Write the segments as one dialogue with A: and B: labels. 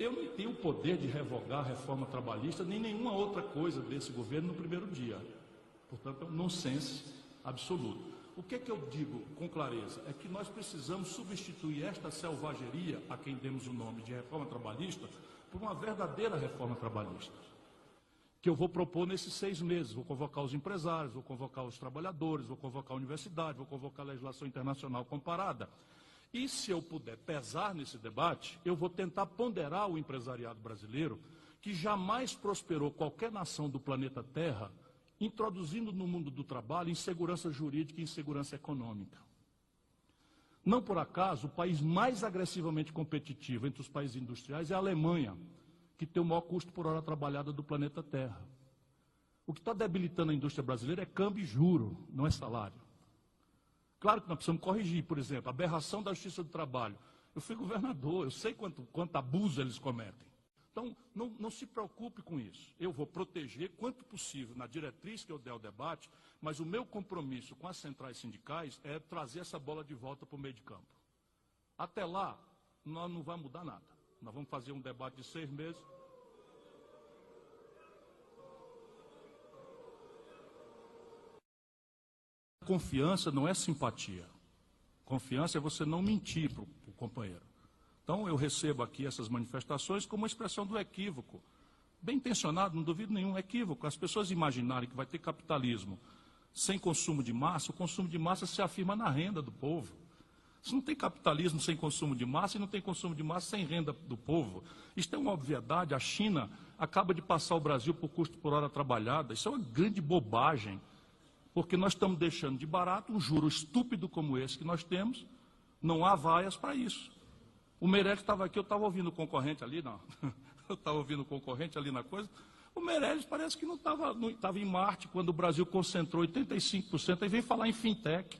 A: Eu não tenho o poder de revogar a reforma trabalhista, nem nenhuma outra coisa desse governo no primeiro dia. Portanto, é um nonsense absoluto. O que é que eu digo com clareza? É que nós precisamos substituir esta selvageria, a quem demos o nome de reforma trabalhista, por uma verdadeira reforma trabalhista, que eu vou propor nesses 6 meses. Vou convocar os empresários, vou convocar os trabalhadores, vou convocar a universidade, vou convocar a legislação internacional comparada. E se eu puder pesar nesse debate, eu vou tentar ponderar o empresariado brasileiro, que jamais prosperou qualquer nação do planeta Terra, introduzindo no mundo do trabalho insegurança jurídica e insegurança econômica. Não por acaso, o país mais agressivamente competitivo entre os países industriais é a Alemanha, que tem o maior custo por hora trabalhada do planeta Terra. O que está debilitando a indústria brasileira é câmbio e juro, não é salário. Claro que nós precisamos corrigir, por exemplo, a aberração da Justiça do Trabalho. Eu fui governador, eu sei quanto abuso eles cometem. Então, não se preocupe com isso. Eu vou proteger, quanto possível, na diretriz que eu der ao debate, mas o meu compromisso com as centrais sindicais é trazer essa bola de volta para o meio de campo. Até lá, nós não vamos mudar nada. Nós vamos fazer um debate de 6 meses. Confiança não é simpatia. Confiança é você não mentir para o companheiro. Então, eu recebo aqui essas manifestações como uma expressão do equívoco. Bem intencionado, não duvido nenhum, equívoco. As pessoas imaginarem que vai ter capitalismo sem consumo de massa, o consumo de massa se afirma na renda do povo. Se não tem capitalismo sem consumo de massa, e não tem consumo de massa sem renda do povo. Isso é uma obviedade. A China acaba de passar o Brasil por custo por hora trabalhada. Isso é uma grande bobagem. Porque nós estamos deixando de barato um juro estúpido como esse que nós temos, não há vaias para isso. O Meirelles estava aqui, eu estava ouvindo o concorrente ali, não. Eu estava ouvindo o concorrente ali na coisa. O Meirelles parece que não estava em Marte, quando o Brasil concentrou 85%, aí vem falar em fintech.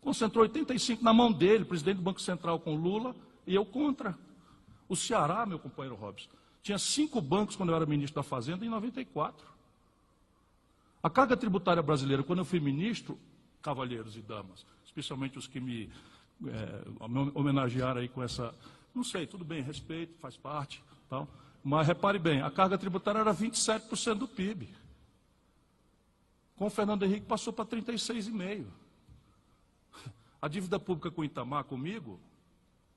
A: Concentrou 85% na mão dele, presidente do Banco Central com Lula, e eu contra. O Ceará, meu companheiro Robson, tinha 5 bancos quando eu era ministro da Fazenda, em 94. A carga tributária brasileira, quando eu fui ministro, cavalheiros e damas, especialmente os que me homenagearam aí com essa, não sei, tudo bem, respeito, faz parte, tal, mas repare bem, a carga tributária era 27% do PIB. Com o Fernando Henrique passou para 36,5%. A dívida pública com o Itamar, comigo,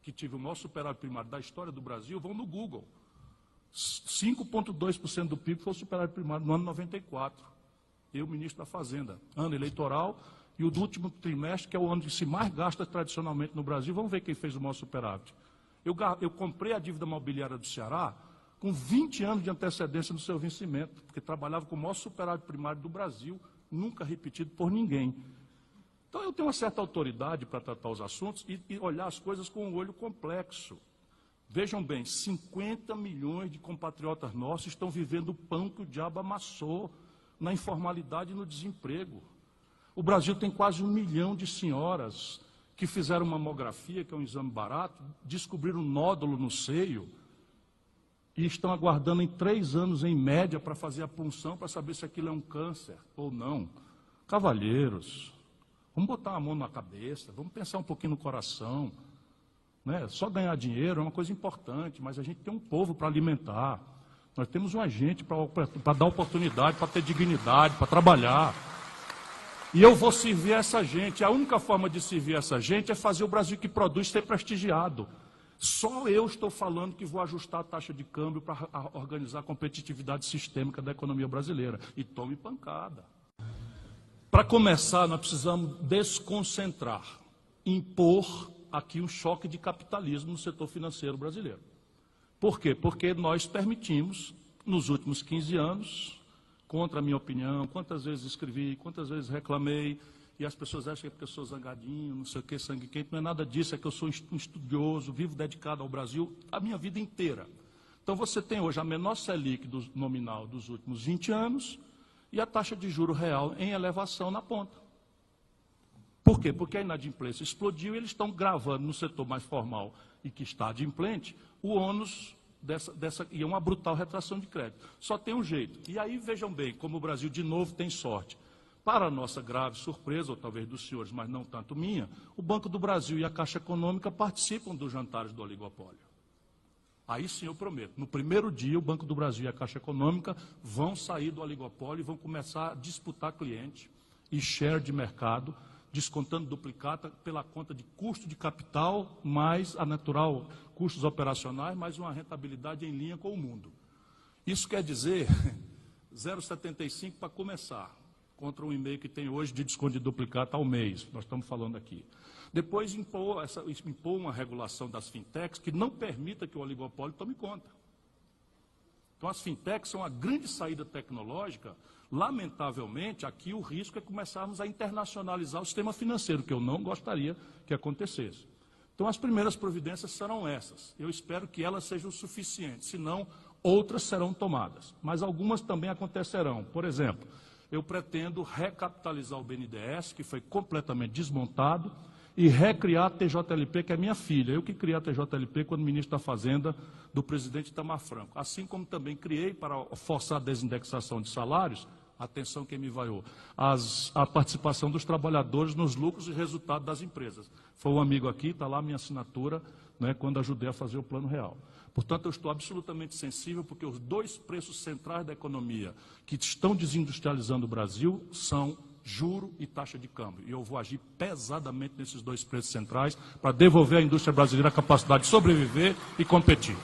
A: que tive o maior superávit primário da história do Brasil, vão no Google. 5,2% do PIB foi o superávit primário no ano 94. Eu, ministro da Fazenda, ano eleitoral, e o do último trimestre, que é o ano que se mais gasta tradicionalmente no Brasil, vamos ver quem fez o maior superávit. Eu comprei a dívida mobiliária do Ceará com 20 anos de antecedência no seu vencimento, porque trabalhava com o maior superávit primário do Brasil, nunca repetido por ninguém. Então, eu tenho uma certa autoridade para tratar os assuntos e olhar as coisas com um olho complexo. Vejam bem, 50 milhões de compatriotas nossos estão vivendo o pão que o diabo amassou, na informalidade e no desemprego. O Brasil tem quase 1 milhão de senhoras que fizeram mamografia, que é um exame barato, descobriram um nódulo no seio e estão aguardando em 3 anos, em média, para fazer a punção, para saber se aquilo é um câncer ou não. Cavalheiros, vamos botar a mão na cabeça, vamos pensar um pouquinho no coração. Né? Só ganhar dinheiro é uma coisa importante, mas a gente tem um povo para alimentar. Nós temos uma gente para dar oportunidade, para ter dignidade, para trabalhar. E eu vou servir essa gente. A única forma de servir essa gente é fazer o Brasil que produz ser prestigiado. Só eu estou falando que vou ajustar a taxa de câmbio para organizar a competitividade sistêmica da economia brasileira. E tome pancada. Para começar, nós precisamos desconcentrar, impor aqui um choque de capitalismo no setor financeiro brasileiro. Por quê? Porque nós permitimos, nos últimos 15 anos, contra a minha opinião, quantas vezes escrevi, quantas vezes reclamei, e as pessoas acham que é porque eu sou zangadinho, não sei o que, sangue quente, não é nada disso, é que eu sou um estudioso, vivo dedicado ao Brasil a minha vida inteira. Então você tem hoje a menor Selic nominal dos últimos 20 anos e a taxa de juro real em elevação na ponta. Por quê? Porque a inadimplência explodiu e eles estão gravando no setor mais formal e que está adimplente o ônus e é uma brutal retração de crédito. Só tem um jeito. E aí vejam bem como o Brasil de novo tem sorte. Para a nossa grave surpresa, ou talvez dos senhores, mas não tanto minha, o Banco do Brasil e a Caixa Econômica participam dos jantares do oligopólio. Aí sim eu prometo, no primeiro dia o Banco do Brasil e a Caixa Econômica vão sair do oligopólio e vão começar a disputar cliente e share de mercado, descontando duplicata pela conta de custo de capital, mais a natural custos operacionais, mais uma rentabilidade em linha com o mundo. Isso quer dizer 0,75 para começar, contra um e-mail que tem hoje de desconto de duplicata ao mês, nós estamos falando aqui. Depois impor uma regulação das fintechs que não permita que o oligopólio tome conta. Então as fintechs são a grande saída tecnológica. Lamentavelmente, aqui o risco é começarmos a internacionalizar o sistema financeiro, que eu não gostaria que acontecesse. Então as primeiras providências serão essas. Eu espero que elas sejam suficientes, senão outras serão tomadas. Mas algumas também acontecerão. Por exemplo, eu pretendo recapitalizar o BNDES, que foi completamente desmontado, e recriar a TJLP, que é minha filha. Eu que criei a TJLP quando ministro da Fazenda do presidente Itamar Franco. Assim como também criei, para forçar a desindexação de salários, atenção quem me vaiou, a participação dos trabalhadores nos lucros e resultados das empresas. Foi um amigo aqui, está lá a minha assinatura, né, quando ajudei a fazer o Plano Real. Portanto, eu estou absolutamente sensível, porque os dois preços centrais da economia que estão desindustrializando o Brasil são juro e taxa de câmbio. E eu vou agir pesadamente nesses dois preços centrais para devolver à indústria brasileira a capacidade de sobreviver e competir.